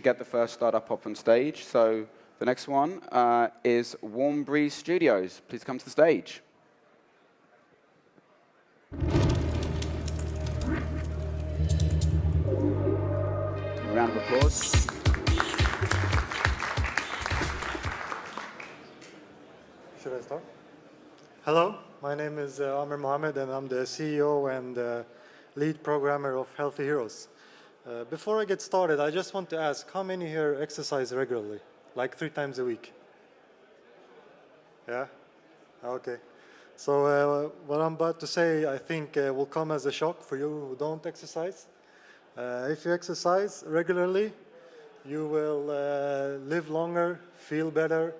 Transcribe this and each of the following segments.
get the first startup up on stage. So the next one is Warmbreeze Studios. Please come to the stage. A round of applause. Should I start? Hello, my name is Amer Mohammed, and I'm the CEO and lead programmer of Healthy Heroes. Before I get started, I just want to ask, how many here exercise regularly? Like 3 times a week? Yeah? Okay. So what I'm about to say, I think, will come as a shock for you who don't exercise. If you exercise regularly, you will live longer, feel better,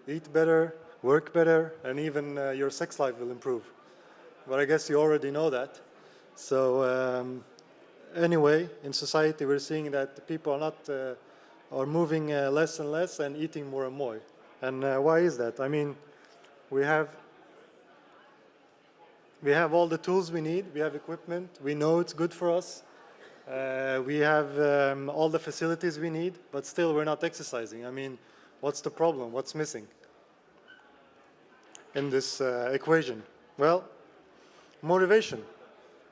eat better, work better, and even your sex life will improve. But I guess you already know that. So anyway, in society, we're seeing that people are moving less and less and eating more and more. And why is that? I mean, we have all the tools we need. We have equipment. We know it's good for us. We have all the facilities we need, but still we're not exercising. I mean, what's the problem? What's missing in this equation? Well, motivation.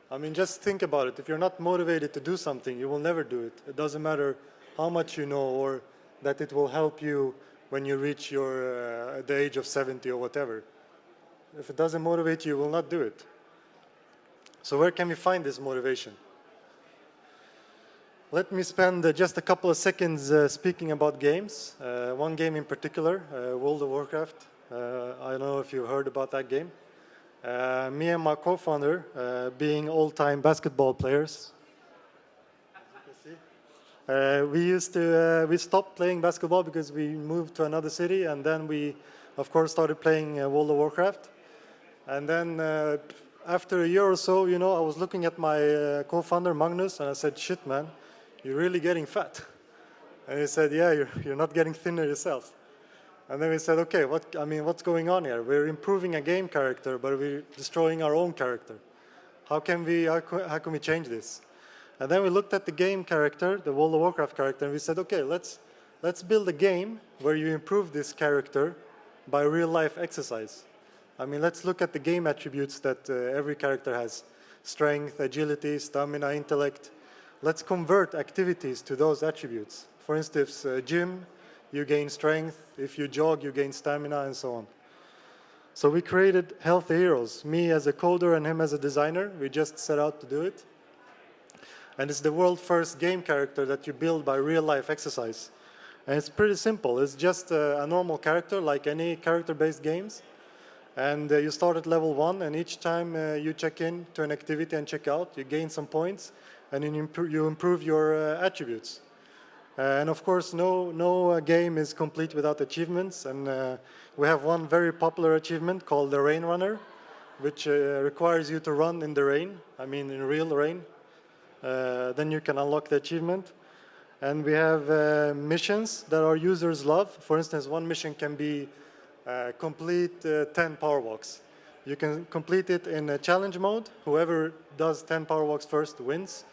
I mean, just think about it. If you're not motivated to do something, you will never do it. It doesn't matter how much you know or that it will help you when you reach the age of 70 or whatever. If it doesn't motivate you, you will not do it. So where can we find this motivation? Let me spend just a couple of seconds speaking about games. One game in particular, World of Warcraft. I don't know if you heard about that game. Me and my co-founder, being old-time basketball players, as you can see, we stopped playing basketball because we moved to another city, and then we, of course, started playing World of Warcraft. And then after a year or so, you know, I was looking at my co-founder, Magnus, and I said, shit, man, you're really getting fat. And he said, yeah, you're not getting thinner yourself. And then we said, okay, what's going on here? We're improving a game character, but we're destroying our own character. How can we change this? And then we looked at the game character, the World of Warcraft character, and we said, okay, let's build a game where you improve this character by real-life exercise. I mean, let's look at the game attributes that every character has. Strength, agility, stamina, intellect. Let's convert activities to those attributes. For instance, gym, you gain strength. If you jog, you gain stamina, and so on. So we created Healthy Heroes, me as a coder and him as a designer. We just set out to do it. And it's the world's first game character that you build by real-life exercise. And it's pretty simple. It's just a normal character, like any character-based games. And you start at level 1, and each time you check in to an activity and check out, you gain some points, and you improve your attributes. And of course, no game is complete without achievements. And we have one very popular achievement called the Rain Runner, which requires you to run in the rain, I mean in real rain. Then you can unlock the achievement. And we have missions that our users love. For instance, one mission can be complete 10 power walks. You can complete it in a challenge mode. Whoever does 10 power walks first wins.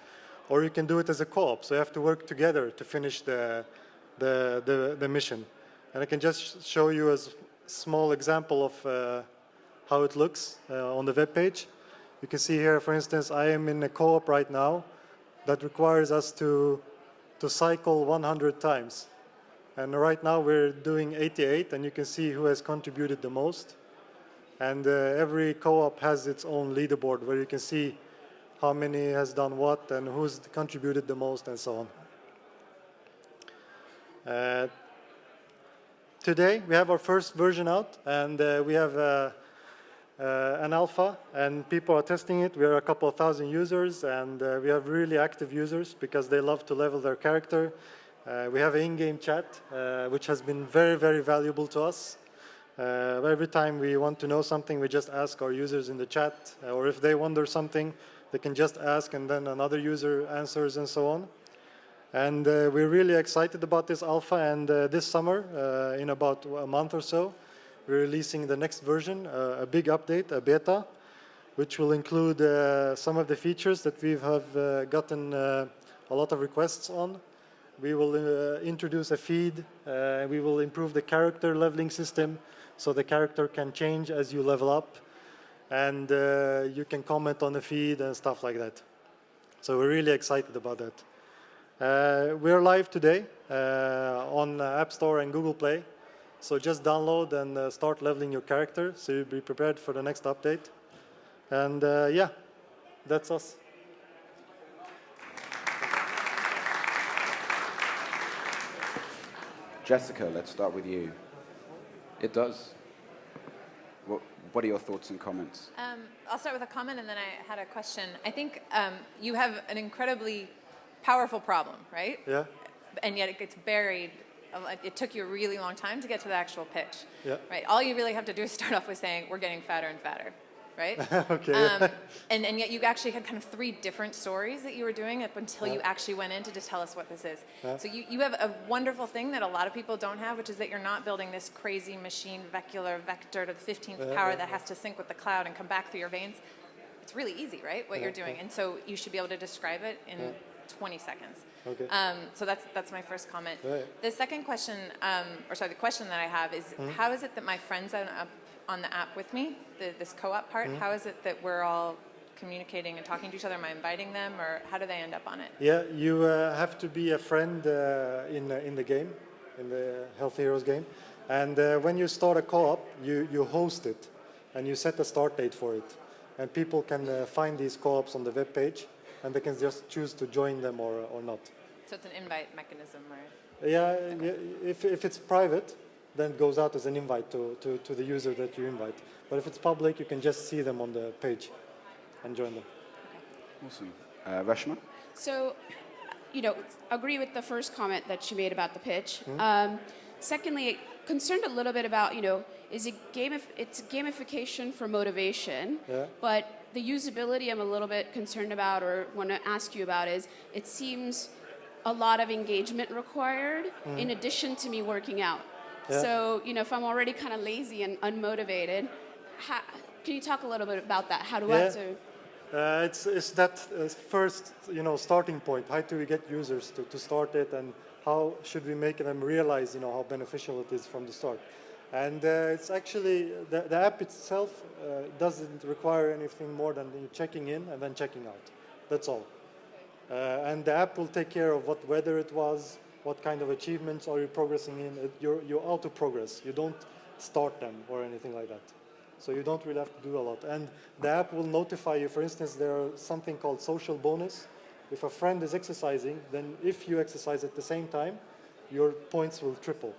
Or you can do it as a co-op. So you have to work together to finish the mission. And I can just show you a small example of how it looks on the web page. You can see here, for instance, I am in a co-op right now that requires us to cycle 100 times. And right now we're doing 88, and you can see who has contributed the most. And every co-op has its own leaderboard where you can see how many has done what and who's contributed the most and so on. Today we have our first version out, and we have an alpha, and people are testing it. We are a couple of thousand users, and we have really active users because they love to level their character. We have an in-game chat, which has been very, very valuable to us. Every time we want to know something, we just ask our users in the chat, or if they wonder something, they can just ask, and then another user answers, and so on. And we're really excited about this alpha, and this summer, in about a month or so, we're releasing the next version, a big update, a beta, which will include some of the features that we have gotten a lot of requests on. We will introduce a feed. We will improve the character leveling system so the character can change as you level up. And you can comment on the feed and stuff like that. So we're really excited about that. We're live today on App Store and Google Play. So just download and start leveling your character so you'll be prepared for the next update. And yeah, that's us. Jessica, let's start with you. It does. What are your thoughts and comments? I'll start with a comment and then I had a question. I think you have an incredibly powerful problem, right? Yeah. And yet it gets buried. It took you a really long time to get to the actual pitch. Yeah. Right? All you really have to do is start off with saying, we're getting fatter and fatter. Right? Okay. And yet you actually had kind of 3 different stories that you were doing up until you actually went in to just tell us what this is. Yeah. So you have a wonderful thing that a lot of people don't have, which is that you're not building this crazy machine vector to the 15th power that has to sync with the cloud and come back through your veins. It's really easy, right, what you're doing. And so you should be able to describe it in 20 seconds. Okay. So that's my first comment. Right. The second question, the question that I have is, how is it that my friends on the app with me, this co-op part, how is it that we're all communicating and talking to each other? Am I inviting them, or how do they end up on it? Yeah, you have to be a friend in the game, in the Health Heroes game. And when you start a co-op, you host it, and you set a start date for it. And people can find these co-ops on the web page, and they can just choose to join them or not. So it's an invite mechanism, right? Yeah, if it's private, then it goes out as an invite to the user that you invite. But if it's public, you can just see them on the page and join them. Awesome. Reshma? So, agree with the first comment that she made about the pitch. Secondly, concerned a little bit about, it's gamification for motivation, but the usability I'm a little bit concerned about or want to ask you about is it seems a lot of engagement required in addition to me working out. Yeah. So, if I'm already kind of lazy and unmotivated, can you talk a little bit about that? How do I have to... It's that first, starting point. How do we get users to start it, and how should we make them realize, how beneficial it is from the start? And it's actually, the app itself doesn't require anything more than you checking in and then checking out. That's all. And the app will take care of what weather it was, what kind of achievements are you progressing in. You auto-progress. You don't start them or anything like that. So you don't really have to do a lot. And the app will notify you. For instance, there's something called social bonus. If a friend is exercising, then if you exercise at the same time, your points will triple.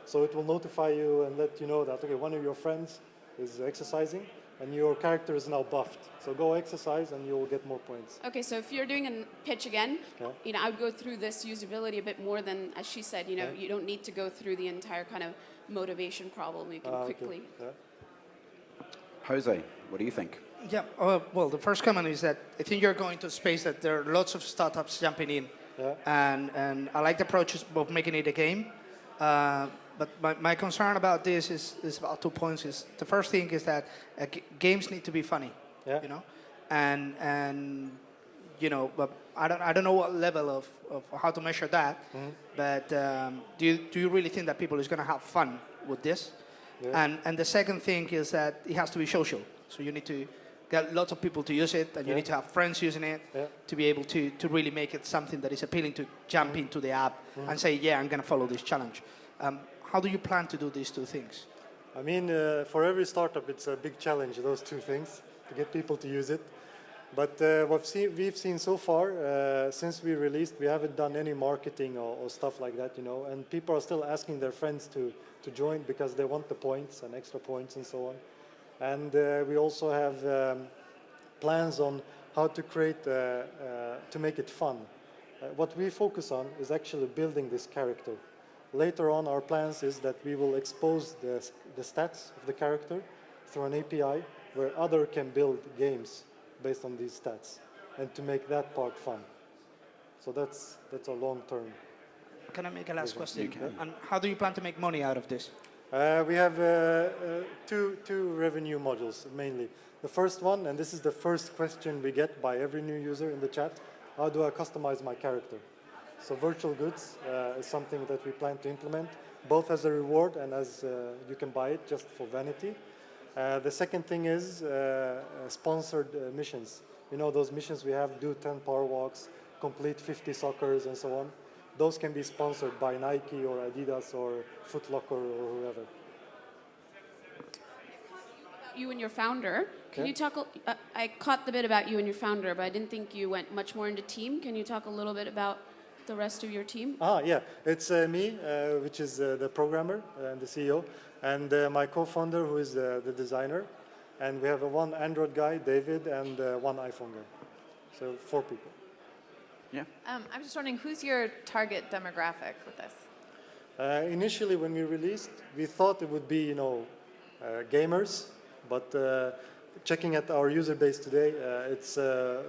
So it will notify you and let you know that, okay, one of your friends is exercising, and your character is now buffed. So go exercise and you'll get more points. Okay, so if you're doing a pitch again, I would go through this usability a bit more than, as she said, you don't need to go through the entire kind of motivation problem. You can quickly. Okay. Jose, what do you think? Yeah, well, the first comment is that I think you're going to a space that there are lots of startups jumping in. And I like the approach of making it a game. But my concern about this is about 2 points. The first thing is that games need to be funny, and but I don't know what level of how to measure that. But do you really think that people is going to have fun with this? And the second thing is that it has to be social. So you need to get lots of people to use it, and you need to have friends using it to be able to really make it something that is appealing to jump into the app and say, yeah, I'm going to follow this challenge. How do you plan to do these 2 things? I mean, for every startup, it's a big challenge, those 2 things, to get people to use it. But what we've seen so far, since we released, we haven't done any marketing or stuff like that, and people are still asking their friends to join because they want the points and extra points and so on. And we also have plans on how to create, to make it fun. What we focus on is actually building this character. Later on, our plans is that we will expose the stats of the character through an API where other can build games based on these stats, and to make that part fun. So that's a long-term. Can I make a last question? And how do you plan to make money out of this? We have two revenue modules, mainly. The first one, and this is the first question we get by every new user in the chat, how do I customize my character? So virtual goods is something that we plan to implement, both as a reward and as you can buy it just for vanity. The second thing is sponsored missions. You know those missions we have, do 10 power walks, complete 50 soccers and so on. Those can be sponsored by Nike or Adidas or Foot Locker or whoever. You and your founder. Can you talk? I caught the bit about you and your founder, but I didn't think you went much more into team. Can you talk a little bit about the rest of your team? Yeah, it's me, which is the programmer and the CEO, and my co-founder, who is the designer, and we have one Android guy, David, and one iPhone guy. So 4 people. Yeah. I'm just wondering, who's your target demographic with this? Initially, when we released, we thought it would be, gamers, but checking at our user base today, it's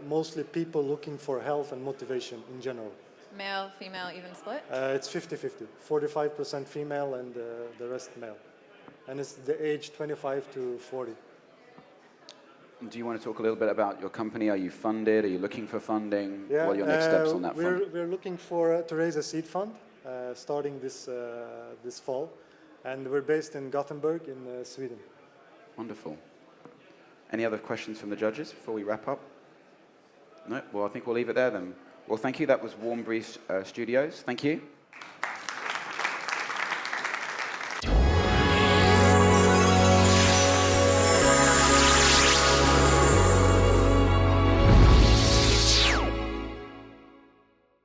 mostly people looking for health and motivation in general. Male, female, even split? It's 50-50, 45% female and the rest male. And it's the age 25 to 40. Do you want to talk a little bit about your company? Are you funded? Are you looking for funding? What are your next steps on that front? We're looking to raise a seed fund starting this fall. And we're based in Gothenburg in Sweden. Wonderful. Any other questions from the judges before we wrap up? No? Well, I think we'll leave it there then. Well, thank you. That was Warmbreeze Studios. Thank you.